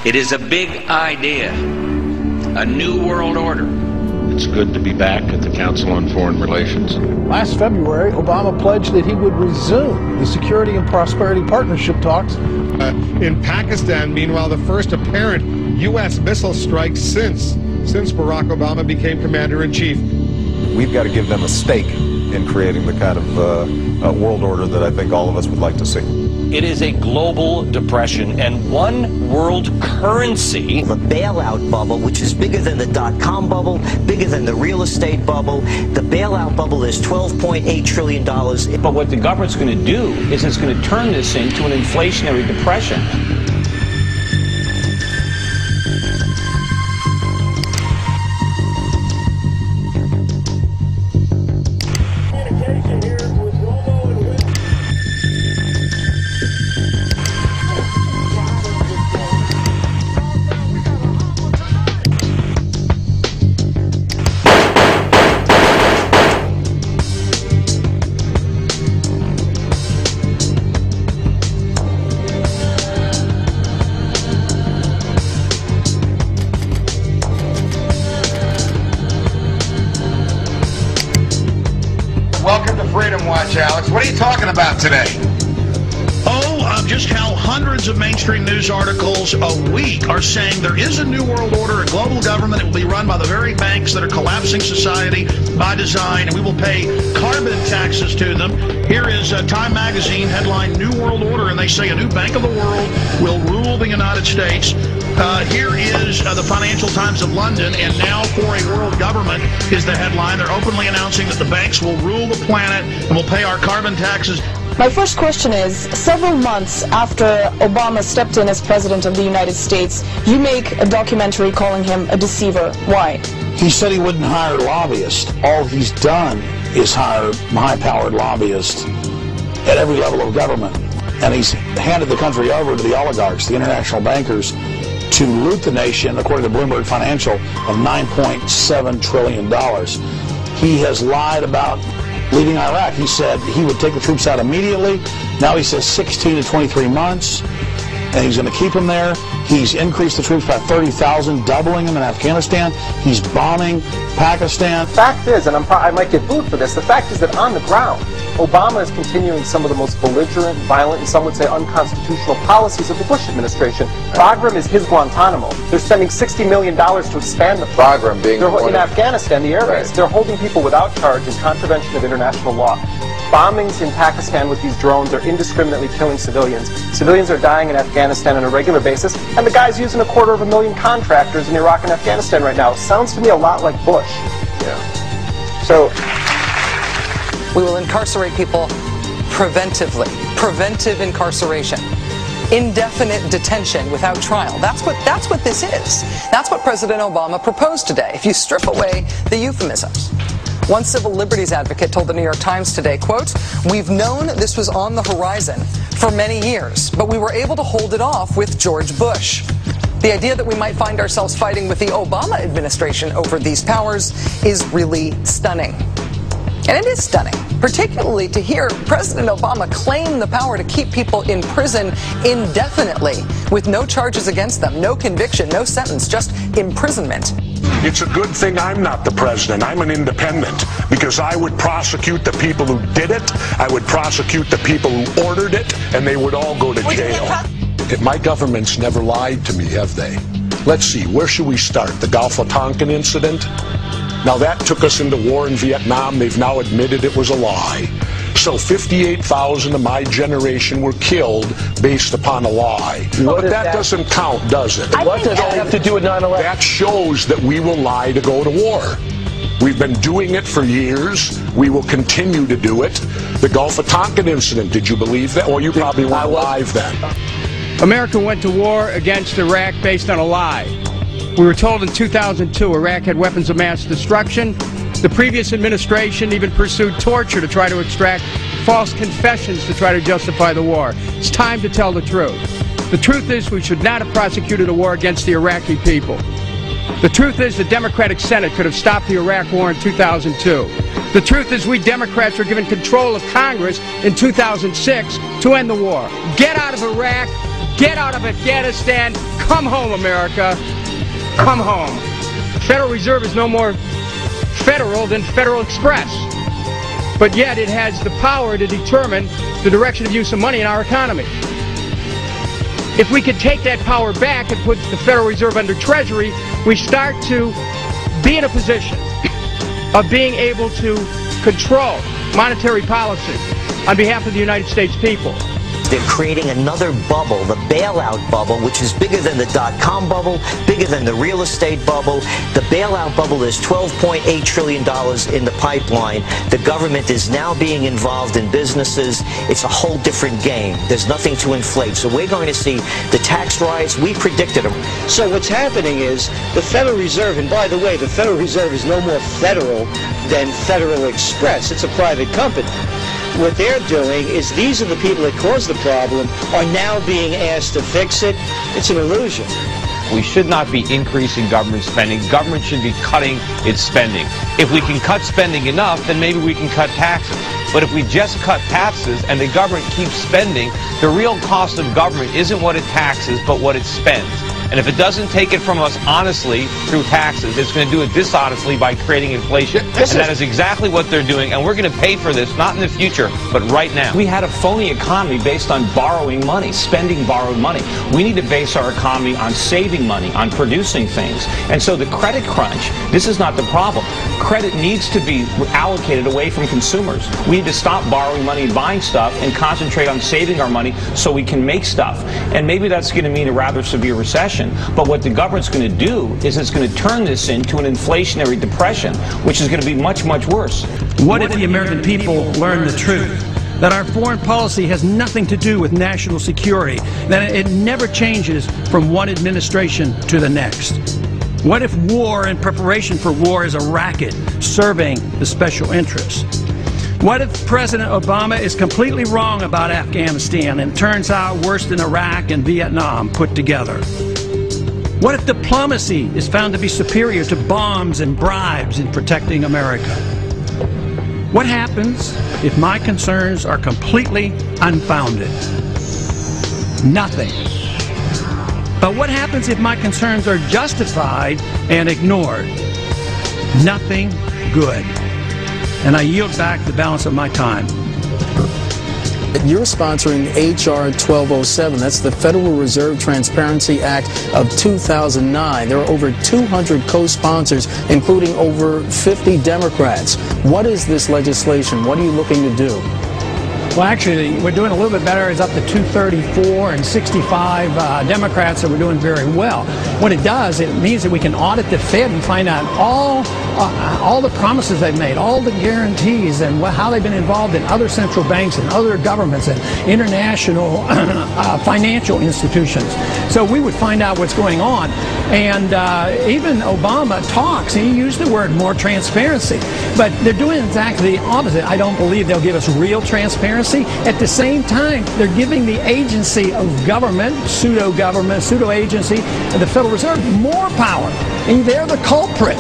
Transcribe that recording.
It is a big idea, a new world order. It's good to be back at the Council on Foreign Relations. Last February, Obama pledged that he would resume the Security and Prosperity Partnership talks. In Pakistan, meanwhile, the first apparent U.S. missile strike since Barack Obama became commander-in-chief. We've got to give them a stake in creating the kind of world order that I think all of us would like to see. It is a global depression and one world currency. The bailout bubble, which is bigger than the dot-com bubble, bigger than the real estate bubble. The bailout bubble is $12.8 trillion. But what the government's going to do is it's going to turn this into an inflationary depression. Welcome to Freedom Watch, Alex. What are you talking about today? Just how hundreds of mainstream news articles a week are saying there is a new world order, a global government that will be run by the very banks that are collapsing society by design, and we will pay carbon taxes to them. Here is Time Magazine headline, New World Order, and they say a new bank of the world will rule the United States. Here is the Financial Times of London, and now for a world government is the headline. They're openly announcing that the banks will rule the planet and will pay our carbon taxes. My first question is, several months after Obama stepped in as President of the United States, you make a documentary calling him a deceiver. Why? He said he wouldn't hire lobbyists. All he's done is hire high-powered lobbyists at every level of government. And he's handed the country over to the oligarchs, the international bankers, to loot the nation, according to Bloomberg Financial, of $9.7 trillion. He has lied about leaving Iraq. He said he would take the troops out immediately. Now he says 16 to 23 months, and he's going to keep them there. He's increased the troops by 30,000, doubling them in Afghanistan. He's bombing Pakistan. The fact is, and I might get booed for this, the fact is that on the ground, Obama is continuing some of the most belligerent, violent, and some would say unconstitutional policies of the Bush administration. Bagram is his Guantanamo. They're spending $60 million to expand the Bagram being in Afghanistan, the air base. Right. They're holding people without charge in contravention of international law. Bombings in Pakistan with these drones are indiscriminately killing civilians. Civilians are dying in Afghanistan on a regular basis, and the guy's using 250,000 contractors in Iraq and Afghanistan right now. Sounds to me a lot like Bush. Yeah. So we will incarcerate people preventively. Preventive incarceration. Indefinite detention without trial. That's what this is. That's what President Obama proposed today, if you strip away the euphemisms. One civil liberties advocate told the New York Times today, quote, "We've known this was on the horizon for many years, but we were able to hold it off with George Bush. The idea that we might find ourselves fighting with the Obama administration over these powers is really stunning." And it is stunning, particularly to hear President Obama claim the power to keep people in prison indefinitely with no charges against them, no conviction, no sentence, just imprisonment. It's a good thing I'm not the president. I'm an independent, because I would prosecute the people who did it, I would prosecute the people who ordered it, and they would all go to jail. My government's never lied to me, have they? Let's see, where should we start? The Gulf of Tonkin incident? Now that took us into war in Vietnam. They've now admitted it was a lie. So 58,000 of my generation were killed based upon a lie. But that doesn't count, does it? What does that have to do with 9/11? That shows that we will lie to go to war. We've been doing it for years. We will continue to do it. The Gulf of Tonkin incident, did you believe that? Well, you probably weren't alive then. America went to war against Iraq based on a lie. We were told in 2002 Iraq had weapons of mass destruction. The previous administration even pursued torture to try to extract false confessions to try to justify the war. It's time to tell the truth. The truth is we should not have prosecuted a war against the Iraqi people. The truth is the Democratic Senate could have stopped the Iraq war in 2002. The truth is we Democrats were given control of Congress in 2006 to end the war. Get out of Iraq, Get out of Afghanistan. Come home, America. Come home. Federal Reserve is no more federal than Federal Express. But yet it has the power to determine the direction of use of money in our economy. If we could take that power back and put the Federal Reserve under Treasury, we start to be in a position of being able to control monetary policy on behalf of the United States people. They're creating another bubble, the bailout bubble, which is bigger than the dot-com bubble, bigger than the real estate bubble. The bailout bubble is $12.8 trillion in the pipeline. The government is now being involved in businesses. It's a whole different game. There's nothing to inflate. So we're going to see the tax riots. We predicted them. So what's happening is the Federal Reserve, and by the way, the Federal Reserve is no more federal than Federal Express. It's a private company. What they're doing is these are the people that caused the problem are now being asked to fix it. It's an illusion. We should not be increasing government spending. Government should be cutting its spending. If we can cut spending enough, then maybe we can cut taxes. But if we just cut taxes and the government keeps spending, the real cost of government isn't what it taxes, but what it spends. And if it doesn't take it from us honestly through taxes, it's going to do it dishonestly by creating inflation. And that is exactly what they're doing. And we're going to pay for this, not in the future, but right now. We had a phony economy based on borrowing money, spending borrowed money. We need to base our economy on saving money, on producing things. And so the credit crunch, this is not the problem. Credit needs to be allocated away from consumers. We need to stop borrowing money and buying stuff and concentrate on saving our money so we can make stuff. And maybe that's going to mean a rather severe recession. But what the government's going to do is it's going to turn this into an inflationary depression, which is going to be much, much worse. What if the American people learn the truth? That our foreign policy has nothing to do with national security, that it never changes from one administration to the next. What if war and preparation for war is a racket serving the special interests? What if President Obama is completely wrong about Afghanistan and turns out worse than Iraq and Vietnam put together? What if diplomacy is found to be superior to bombs and bribes in protecting America? What happens if my concerns are completely unfounded? Nothing. But what happens if my concerns are justified and ignored? Nothing good. And I yield back the balance of my time. You're sponsoring H.R. 1207. That's the Federal Reserve Transparency Act of 2009. There are over 200 co-sponsors, including over 50 Democrats. What is this legislation? What are you looking to do? Well, actually, we're doing a little bit better. It's up to 234 and 65 Democrats, so we're doing very well. What it does, it means that we can audit the Fed and find out all the promises they've made, all the guarantees, and how they've been involved in other central banks and other governments and international financial institutions. So we would find out what's going on. And even Obama talks, he used the word more transparency. But they're doing exactly the opposite. I don't believe they'll give us real transparency. At the same time, they're giving the agency of government, pseudo-government, pseudo-agency, the Federal Reserve, more power. And they're the culprit.